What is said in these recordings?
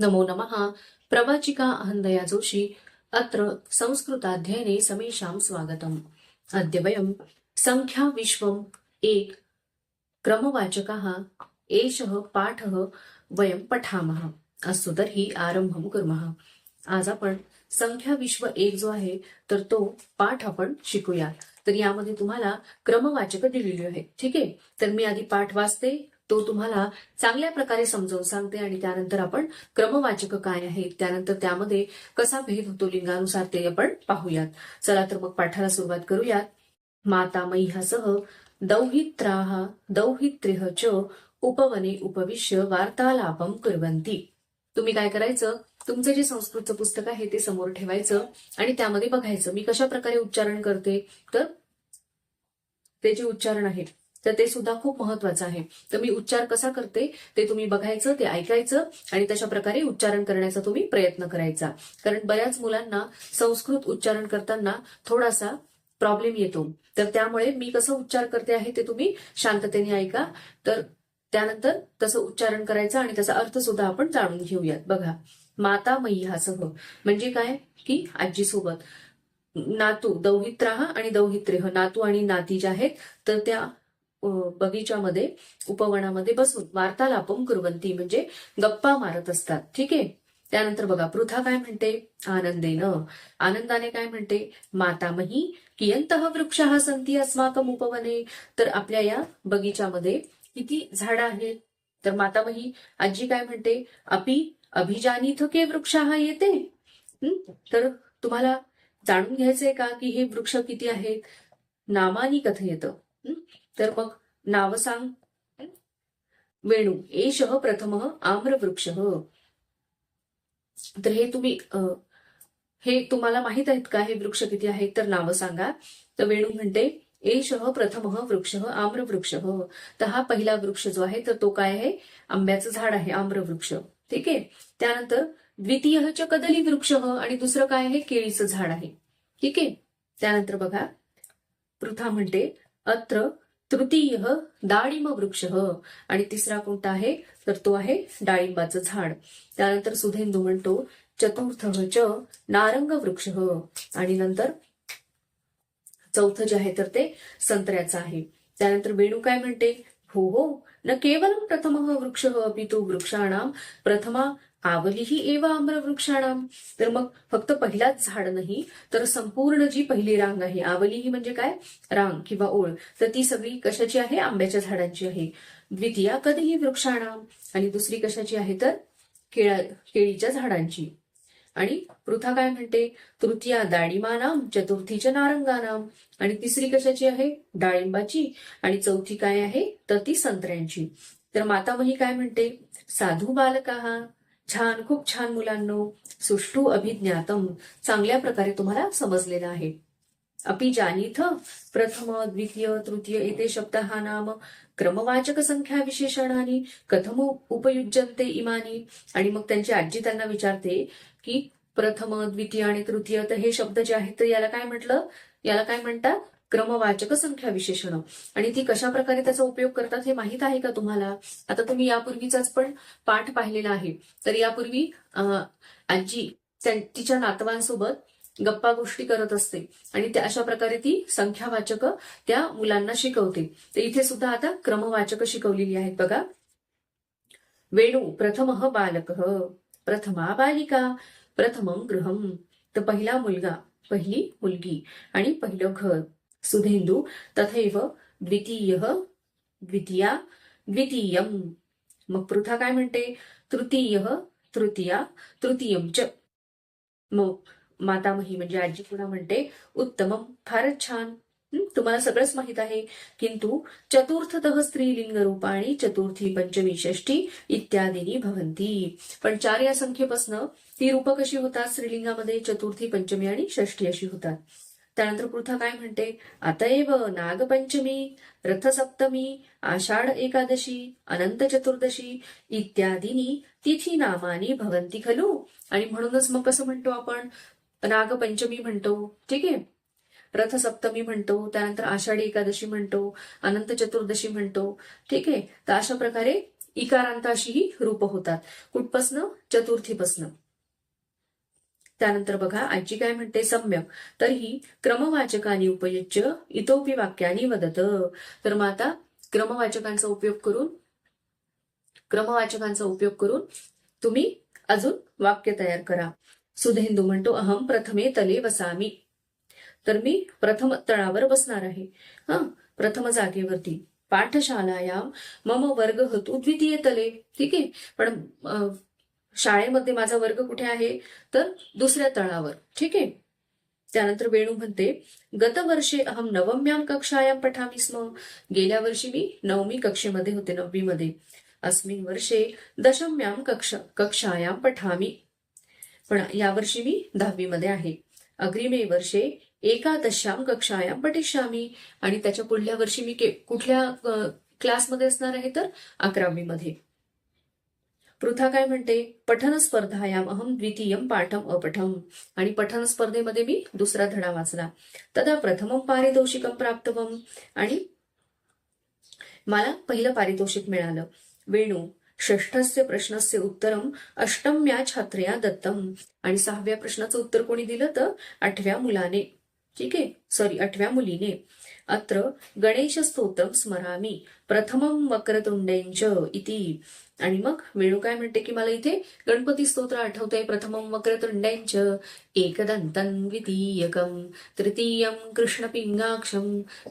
नमो नमः। प्रवाचिका अहन्दया जोशी। अत्र संस्कृताध्ययने समेषां स्वागतम्। अद्य वयं संख्या विश्वम् एक क्रमवाचकः एषः पाठः वयं पठामः। अस्तु तर्हि आरंभं कुर्मः। आज आपण संख्या विश्व एक जो आहे तर तो पाठ आपण शिकूया। तर यामध्ये तुम्हाला क्रमवाचक दिलेली आहे, ठीक आहे। तर मी आधी पाठ वाचते, तो तुम्हाला चांगल्या प्रकारे समजावून सांगते आणि त्यानंतर आपण क्रमवाचक काय आहेत, त्यानंतर त्यामध्ये कसा भेद होतो लिंगानुसार ते आपण पाहूयात। चला तर मग पाठाला सुरुवात करूयात। माता मह्यासह दौहित्राः दौहित्रिः च उपवने उपविश्य वार्तालापं कुर्वन्ति। तुम्ही काय करायचं, तुमचं जे संस्कृतचं पुस्तक आहे ते समोर ठेवायचं आणि त्यामध्ये बघायचं मी कशा प्रकारे उच्चारण करते। तर ते जे उच्चारण आहे तर ते सुद्धा खूप महत्वाचं आहे। तर मी उच्चार कसा करते ते तुम्ही बघायचं, ते ऐकायचं आणि तशा प्रकारे उच्चारण करण्याचा तुम्ही प्रयत्न करायचा। कारण बऱ्याच मुलांना संस्कृत उच्चारण करताना थोडासा प्रॉब्लेम येतो, तर त्यामुळे मी कसं उच्चार करते आहे ते तुम्ही शांततेने ऐका। तर त्यानंतर तसं उच्चारण करायचं आणि त्याचा अर्थ सुद्धा आपण जाणून घेऊयात। बघा, माता मह्यासह म्हणजे काय की आजीसोबत, नातू दौहित्राः आणि दौहित्रेह नातू आणि नाती जे आहेत तर त्या बगीच्यामध्ये उपवनामध्ये बसून वार्तालापम कुर्वन्ति म्हणजे गप्पा मारत असतात, ठीक आहे। त्यानंतर बघा पृथा काय म्हणते, आनंदेन, आनंदाने काय म्हणते, मातामही कियन्तः वृक्षाः सन्ति अस्माकम् उपवने। तर आपल्या या बगीच्यामध्ये किती झाडं आहेत। तर मातामही आजी काय म्हणते, अपि अभिजानीथ के वृक्षाः येते। तर तुम्हाला जाणून घ्यायचंय का की हे वृक्ष किती आहेत, नामानी कथयेत। तर मग नाव सांग। वेणू एषः प्रथमः आम्रवृक्षः। तर हे तुम्ही हे तुम्हाला माहित आहेत का, हे वृक्ष किती आहेत, तर नाव सांगा। तर वेणू म्हणते एषः प्रथमः वृक्षः आम्रवृक्षः। तर हा पहिला वृक्ष जो आहे तर तो काय आहे, आंब्याचं झाड आहे, आम्रवृक्ष, ठीक आहे। त्यानंतर द्वितीयः च कदली वृक्षः आणि दुसरं काय आहे, केळीचं झाड आहे, ठीक आहे। त्यानंतर बघा पृथा म्हणते अत्र तृतीयः डाळिंब वृक्षः आणि तिसरा कोणता आहे तर तो आहे डाळिंबाचं झाड। त्यानंतर सुधेंदू म्हणतो चतुर्थः च नारंग वृक्षः आणि नंतर चौथं जे आहे तर ते संत्र्याचं आहे। त्यानंतर वेणू काय म्हणते, हो हो न केवलम प्रथमः वृक्षः अपि तु वृक्षाणां प्रथमा आवलीही एव आम्रवृक्षाणां। तर मग फक्त पहिलाच झाड नाही तर संपूर्ण जी पहिली रांग आहे, आवली ही म्हणजे काय, रांग किंवा ओळ, तर ती सगळी कशाची आहे, आंब्याच्या झाडांची आहे। द्वितीया कधीही वृक्षाणां आणि दुसरी कशाची आहे तर केळीच्या झाडांची। आणि पृथा काय म्हणते, तृतीया डाळिंबानां चतुर्थीच्या नारंगानां आणि तिसरी कशाची आहे, डाळिंबाची आणि चौथी काय आहे तर ती संत्र्यांची। तर मातामही काय म्हणते, साधू बालकाः, छान, खूप छान मुलांनो, सुष्ठु अभिज्ञातम, चांगल्या प्रकारे तुम्हाला समजलेलं आहे। अपि जानीथ प्रथम द्वितीय तृतीय एते शब्दाः नाम क्रमवाचक संख्या विशेषणानि कथम उपयुज्यन्ते इमानी। आणि मग त्यांची आजी त्यांना विचारते की प्रथम द्वितीय आणि तृतीय तर हे शब्द जे आहेत तर याला काय म्हटलं, याला काय म्हणतात, क्रमवाचक संख्या विशेषण। आणि ती कशा प्रकारे त्याचा उपयोग करतात हे माहित आहे का तुम्हाला। आता तुम्ही यापूर्वीचाच पण पाठ पाहिलेला आहे। तर यापूर्वी आजी तिच्या नातवांसोबत गप्पा गोष्टी करत असते आणि त्या अशा प्रकारे ती संख्यावाचक त्या मुलांना शिकवते। तर इथे सुद्धा आता क्रमवाचक शिकवलेली आहेत बघा। वेणू प्रथमः बालकः, प्रथमा बालिका, प्रथमं गृहं, तर पहिला मुलगा, पहिली मुलगी आणि पहिलं घर। सुधेंदू तथैव द्वितीयः द्वितीया द्वितीयं। मग पृथा काय म्हणते, तृतीयः तृतीया तृतीयं च। मग मातामही म्हणजे आजी पुन्हा म्हणते उत्तमम, फारच छान, तुम्हाला सगळंच माहित आहे। किंतु चतुर्थतः स्त्रीलिंग रूपाणी चतुर्थी पंचमी षष्ठी इत्यादीनी भवन्ति। पण 4 या संख्येपासून ती रूप कशी होतात स्त्रीलिंगामध्ये, चतुर्थी पंचमी आणि षष्ठी अशी होतात। त्यानंतर पृथा काय म्हणते, अतएव नागपंचमी, रथसप्तमी, आषाढ एकादशी, अनंत चतुर्दशी इत्यादीनी तिथी नामानी भवन्ति खलु। आणि म्हणूनच मग कसं म्हणतो आपण, नागपंचमी म्हणतो, ठीक आहे, रथसप्तमी म्हणतो, त्यानंतर आषाढी एकादशी म्हणतो, अनंत चतुर्दशी म्हणतो, ठीक आहे। तर अशा प्रकारे इकारांत अशी ही रूप होतात. कुठपासनं? चतुर्थीपासनं. त्यानंतर बघा आजी काय म्हणते, सम्यक तर्हि क्रमवाचकानी उपयुज्य इतोपि वाक्यानी वदत. तर मग आता क्रमवाचकांचा उपयोग करून तुम्ही अजून वाक्य तयार करा. सुधेंदू म्हणतो, अहम प्रथमे तले वसामी. तर मी प्रथम तळावर बसणार आहे, प्रथम जागेवरती. पाठशालायाम मम वर्ग हतु द्वितीय तले. ठीक आहे, पण शाळेमध्ये माझा वर्ग कुठे आहे? तर दुसऱ्या तळावर. ठीक आहे. त्यानंतर वेणू म्हणते, गतवर्षे अहम नवम्याम कक्षायाम पठामी स्म. गेल्या वर्षी मी 9वी कक्षेमध्ये होते, 9वी मध्ये. अस्मिन् वर्षे दशम्याम कक्षायाम पठामी. पण यावर्षी मी 10वी मध्ये आहे. अग्रिमे वर्षे एकादश्याम कक्षायाम पठिष्यामी. आणि त्याच्या पुढल्या वर्षी मी कुठल्या क्लासमध्ये असणार आहे? तर 11वी मध्ये. पृथा काय म्हणते, पठन स्पर्धायाम अहम द्वितीयम पाठम अपठम. आणि पठन स्पर्धेमध्ये मी दुसरा धडा वाचला. तदा प्रथमम पारितोषिकम प्राप्तवम. आणि मला पहिलं पारितोषिक मिळालं. वेणू, षष्ठस्य प्रश्नस्य उत्तरम अष्टम्या छात्रया दत्तम. आणि 6व्या प्रश्नाचं उत्तर कोणी दिलं? तर 8व्या मुलाने. ठीक आहे, 8व्या मुलीने. अत्र गणेश स्तोत्रम स्मरामी प्रथमम वक्रतुंडेंच इति. आणि मग वेणू काय म्हणते की मला इथे गणपती स्तोत्र आठवतंय. प्रथमम वक्रतुंडेंच एकदंतं द्वितीयकम तृतीयम कृष्णपिंगाक्षम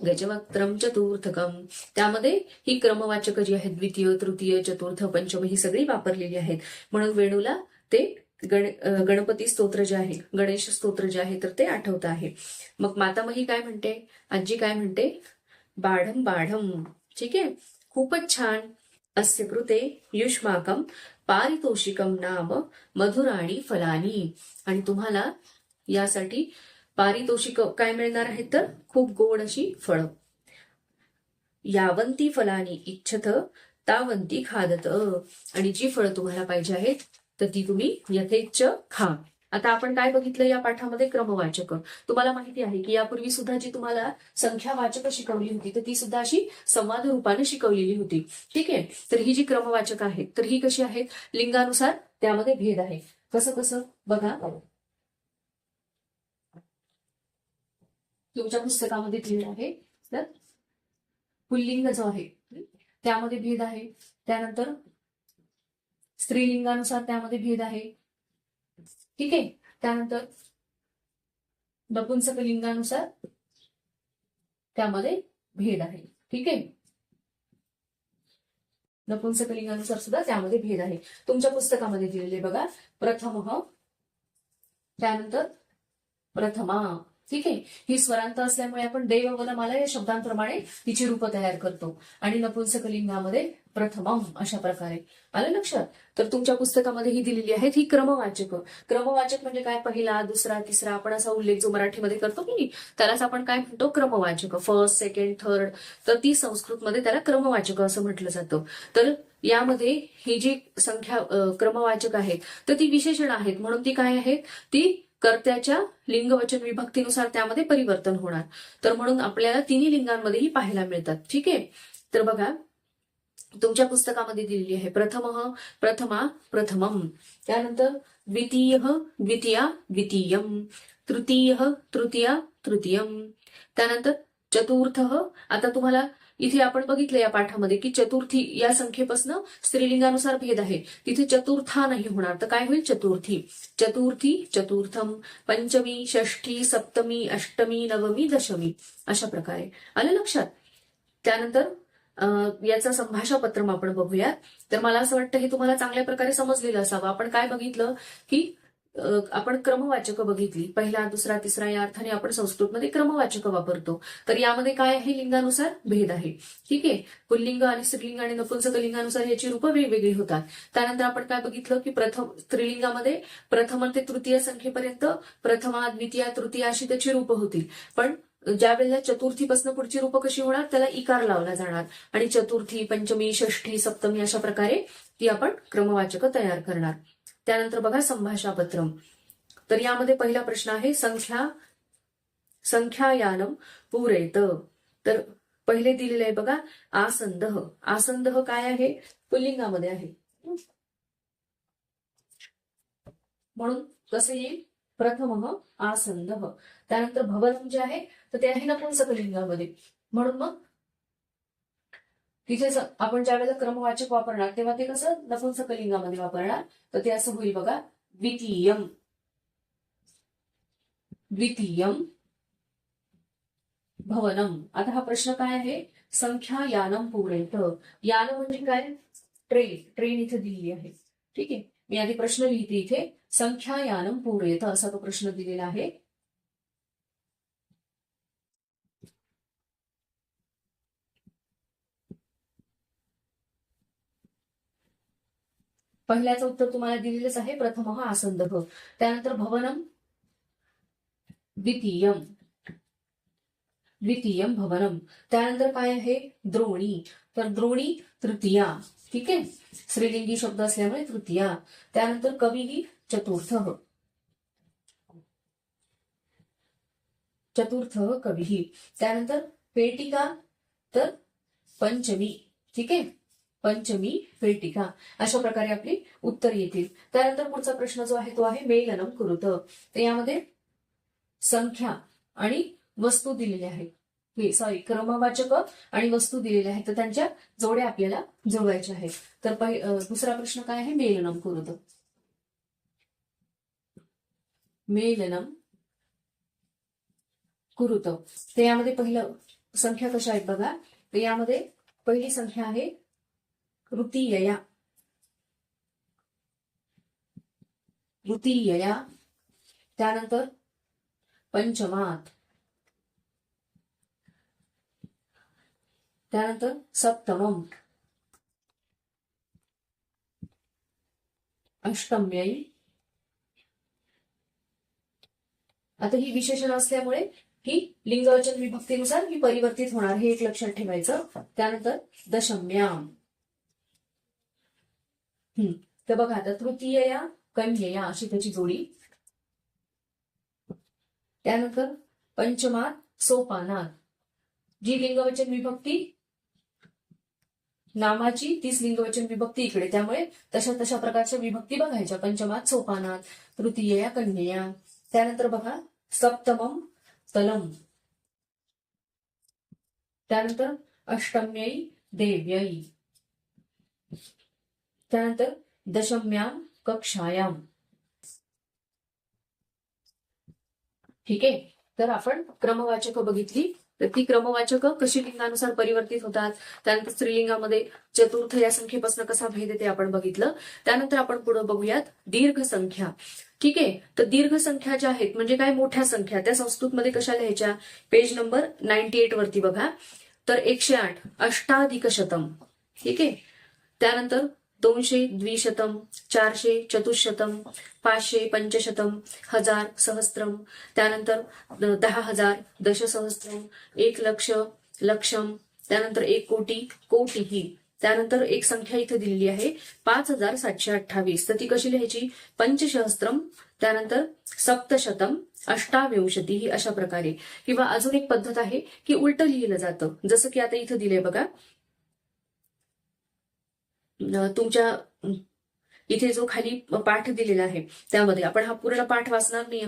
गजवक्त्रम चतुर्थकम. त्यामध्ये ही क्रमवाचक जी आहेत, द्वितीय, तृतीय, चतुर्थ, पंचम, ही सगळी वापरलेली आहेत. म्हणून वेणूला ते गणपती स्तोत्र जे आहे, गणेश स्तोत्र जे आहे, तर ते आठवत आहे. मग मातामही काय म्हणते, आजी काय म्हणते, बाढम बाढम. ठीक आहे, खूपच छान. अस्य कृते युष्माकम पारितोषिकम नाम मधुराणी फलानी. आणि तुम्हाला यासाठी पारितोषिक काय मिळणार आहे? तर खूप गोड अशी फळं. यावंती फलानी इच्छत तावंती खादत. आणि जी फळं तुम्हाला पाहिजे आहेत तर ती तुम्ही यथेच्छ खा. आता आपण काय बघितलं या पाठामध्ये? क्रमवाचक. तुम्हाला माहिती आहे की यापूर्वी सुद्धा जी तुम्हाला संख्यावाचक शिकवली होती तर ती सुद्धा अशी संवाद रूपाने शिकवलेली होती. ठीक आहे, तर ही जी क्रमवाचक आहेत तर ही कशी आहेत? लिंगानुसार त्यामध्ये भेद आहे. कसं कसं बघा, तुमच्या पुस्तकामध्ये दिलेलं आहे. तर पुल्लिंग जो आहे त्यामध्ये भेद आहे. त्यानंतर स्त्रीलिंगानुसार त्यामध्ये भेद आहे. ठीक आहे, त्यानंतर नपुंसक लिंगानुसार त्यामध्ये भेद आहे. ठीक आहे, नपुंसक लिंगानुसार सुद्धा त्यामध्ये भेद आहे. तुमच्या पुस्तकामध्ये दिलेले बघा, प्रथम, त्यानंतर प्रथमा. ठीक आहे, ही स्वरांत असल्यामुळे आपण देव वनमाला या शब्दांप्रमाणे तिची रूप तयार करतो. आणि नपुंसक लिंगामध्ये प्रथमम अशा प्रकारे. आलं लक्षात? तर तुमच्या पुस्तकामध्ये ही दिलेली आहेत ही क्रमवाचक. क्रमवाचक म्हणजे काय? पहिला, दुसरा, तिसरा, आपण असा उल्लेख जो मराठीमध्ये करतो की नाही त्यालाच आपण काय म्हणतो? क्रमवाचक. First, second, third. तर ती संस्कृतमध्ये त्याला क्रमवाचक असं म्हटलं जातं. तर यामध्ये ही जी संख्या क्रमवाचक आहेत तर ती विशेषण आहेत. म्हणून ती काय आहेत? ती कर्त्याच्या लिंगवचन विभक्तीनुसार त्यामध्ये परिवर्तन होणार. तर म्हणून आपल्याला तिन्ही लिंगांमध्येही पाहायला मिळतात. ठीक आहे, तर बघा तुमच्या पुस्तकामध्ये दिलेली आहे प्रथमा प्रथमम. त्यानंतर द्वितीय द्वितीया द्वितीयम. तृतीय तृतीया तृतीयम. त्यानंतर चतुर्थ. आता तुम्हाला इथे आपण बघितलं या पाठामध्ये की चतुर्थी या संख्येपासून स्त्रीलिंगानुसार भेद आहे. तिथे चतुर्था नाही होणार तर काय होईल? चतुर्थी. चतुर्थी चतुर्थम. पंचमी, षष्ठी, सप्तमी, अष्टमी, नवमी, दशमी अशा प्रकारे. आलं लक्षात? त्यानंतर याचं संभाषापत्रम आपण बघूया. तर मला असं वाटतं हे तुम्हाला चांगल्या प्रकारे समजलेलं असावं. आपण काय बघितलं की आपण क्रमवाचक बघितली. पहिला, दुसरा, तिसरा या अर्थाने आपण संस्कृतमध्ये क्रमवाचक वापरतो. तर यामध्ये काय आहे? लिंगानुसार भेद आहे. ठीक आहे, पुल्लिंग आणि स्त्रीलिंग आणि नपुंसक लिंगानुसार याची रूपं वेगवेगळी होतात. त्यानंतर आपण काय बघितलं की स्त्रीलिंगामध्ये प्रथम ते तृतीय संख्येपर्यंत प्रथमा, द्वितीय, तृतीय अशी त्याची रूपं होतील. पण ज्या वेळेला चतुर्थीपासून पुढची रूपं कशी होणार? त्याला इकार लावला जाणार. आणि चतुर्थी, पंचमी, षष्ठी, सप्तमी अशा प्रकारे ती आपण क्रमवाचक तयार करणार. त्यानंतर बघा संभाषापत्रम. तर यामध्ये पहिला प्रश्न आहे संख्यायानम पूरयत. तर पहिले दिलेले आहे बघा आसंदह. आसंदह काय आहे? पुल्लिंगामध्ये आहे. म्हणून कसं येईल? प्रथम आसंद. त्यानंतर भवनम जे आहे तर ते आहे नपुंसकलिंगामध्ये. म्हणून मग तिथे आपण ज्या वेळेला क्रमवाचक वापरणार तेव्हा ते कसं नपुंसकलिंगामध्ये वापरणार, तर ते असं होईल बघा, द्वितीयम. द्वितीयम भवनम. आता हा प्रश्न काय आहे? संख्या यानम पूरयत. यान म्हणजे काय? ट्रेन. ट्रेन इथे दिलेली आहे. ठीक आहे, मी आधी प्रश्न लिहिते इथे. संख्या यानम पूरयत असा तो प्रश्न दिलेला आहे. पहिल्याचं उत्तर तुम्हाला दिलेलंच आहे, प्रथम आसंद. त्यानंतर भवनम द्वितीयम. द्वितीयम भवनम. त्यानंतर काय आहे? द्रोणी. तर द्रोणी तृतीया. ठीक आहे, स्त्रीलिंगी शब्द असल्यामुळे तृतीया. त्यानंतर कवी चतुर्थ. चतुर्थ कवी. त्यानंतर पेटिका तर पंचमी. ठीक आहे, पंचमी पेटिका. अशा प्रकारे आपली उत्तर येतील. त्यानंतर पुढचा प्रश्न जो आहे तो आहे मेलनम कुरुत. तर यामध्ये संख्या आणि वस्तू दिलेल्या आहेत. सॉरी, क्रमवाचक आणि वस्तू दिलेल्या आहेत, तर त्यांच्या जोड्या आपल्याला जुळवायच्या आहेत. तर दुसरा प्रश्न काय आहे? मेलनम कुरुत. मेलनम कुरुत. तर यामध्ये पहिलं संख्या कशा आहेत बघा. तर यामध्ये पहिली संख्या आहे तृतीयया. तृतीयया. त्यानंतर पंचमात. त्यानंतर सप्तमम. अष्टम्यै. आता ही विशेषण असल्यामुळे ही लिंगवचन विभक्तीनुसार ही परिवर्तित होणार, हे एक लक्षात ठेवायचं. त्यानंतर दशम्याम. तर बघा आता तृतीयया कन्यया अशी त्याची जोडी. त्यानंतर पंचमात सोपानात. जी लिंगवचन विभक्ती नामाची तीच लिंगवचन विभक्ती इकडे, त्यामुळे तशा प्रकारच्या विभक्ती बघायच्या. पंचमात सोपानात, तृतीयया कन्यया. त्यानंतर बघा सप्तमम तलम. त्यानंतर अष्टम्यै देव्यै. त्यानंतर दशम्याम कक्षायाम. ठीक आहे, तर आपण क्रमवाचक बघितली. तर ती क्रमवाचक कशी लिंगानुसार परिवर्तित होतात. त्यानंतर स्त्रीलिंगामध्ये चतुर्थ या संख्येपासून कसा भेद येते आपण बघितलं. त्यानंतर आपण पुढे बघूयात दीर्घ संख्या. ठीक आहे, तर दीर्घ संख्या ज्या आहेत म्हणजे काय? मोठ्या संख्या. त्या संस्कृतमध्ये कशा लिहायच्या? पेज नंबर 98 वरती बघा. तर 108 अष्टाधिकशतम. ठीक आहे, त्यानंतर 200 द्विशतम, 400 चतुशतम, 500 पंचशतम, 1000 सहस्त्रम. त्यानंतर 10,000 दशसहस्त्रम, 1,00,000 लक्षम. त्यानंतर 1 कोटी कोटीही. त्यानंतर एक संख्या इथे दिलेली आहे 5728. तर ती कशी लिहायची? पंचसहस्त्रम. त्यानंतर सप्तशतम, अष्टाविंशती ही अशा प्रकारे. किंवा अजून एक पद्धत आहे की उलट लिहिलं जातं, जसं की आता इथं दिलंय बघा. तुमच्या इथे जो खाली पाठ दिलेला आहे त्यामध्ये आपण हा पूर्ण पाठ वाचणार नाही,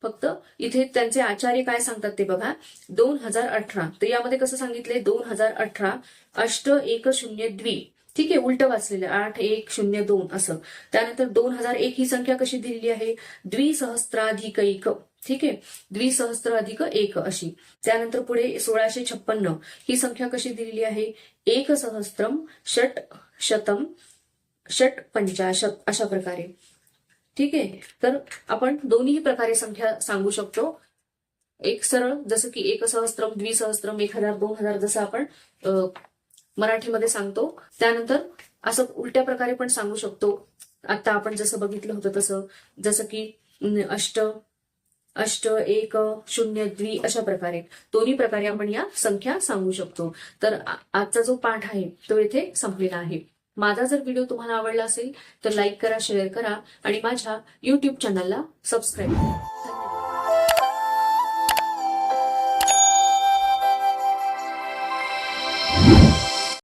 फक्त इथे त्यांचे आचार्य काय सांगतात ते बघा. 2018. तर यामध्ये कसं सांगितलंय? 2018 8102. ठीक आहे, उलट वाचलेलं 8102 असं. त्यानंतर 2001 ही संख्या कशी दिलेली आहे? द्विसहस्त्राधिक 1. ठीक आहे, द्विसहस्त्राधिक 1 अशी. त्यानंतर पुढे 1656 ही संख्या कशी दिलेली आहे? 1 सहस्त्रम षट शतम षट पंचाशत अशा प्रकारे. ठीक आहे, तर आपण दोन्ही प्रकारे संख्या सांगू शकतो. एक सरळ जसं की 1 सहस्त्रम, द्विसहस्त्रम, 1000, 2000 जसं आपण मराठीमध्ये सांगतो. त्यानंतर असं उलट्या प्रकारे पण सांगू शकतो. आता आपण जसं बघितलं होतं तसं, जसं की अष्ट 1 0 द्वि अशा प्रकारे दोन्ही प्रकारे आपण या संख्या सांगू शकतो. तर आजचा जो पाठ आहे तो येथे संपलेला आहे. माझा जर व्हिडिओ तुम्हाला आवडला असेल तर लाईक करा, शेअर करा आणि माझ्या YouTube चॅनलला सबस्क्राईब करा.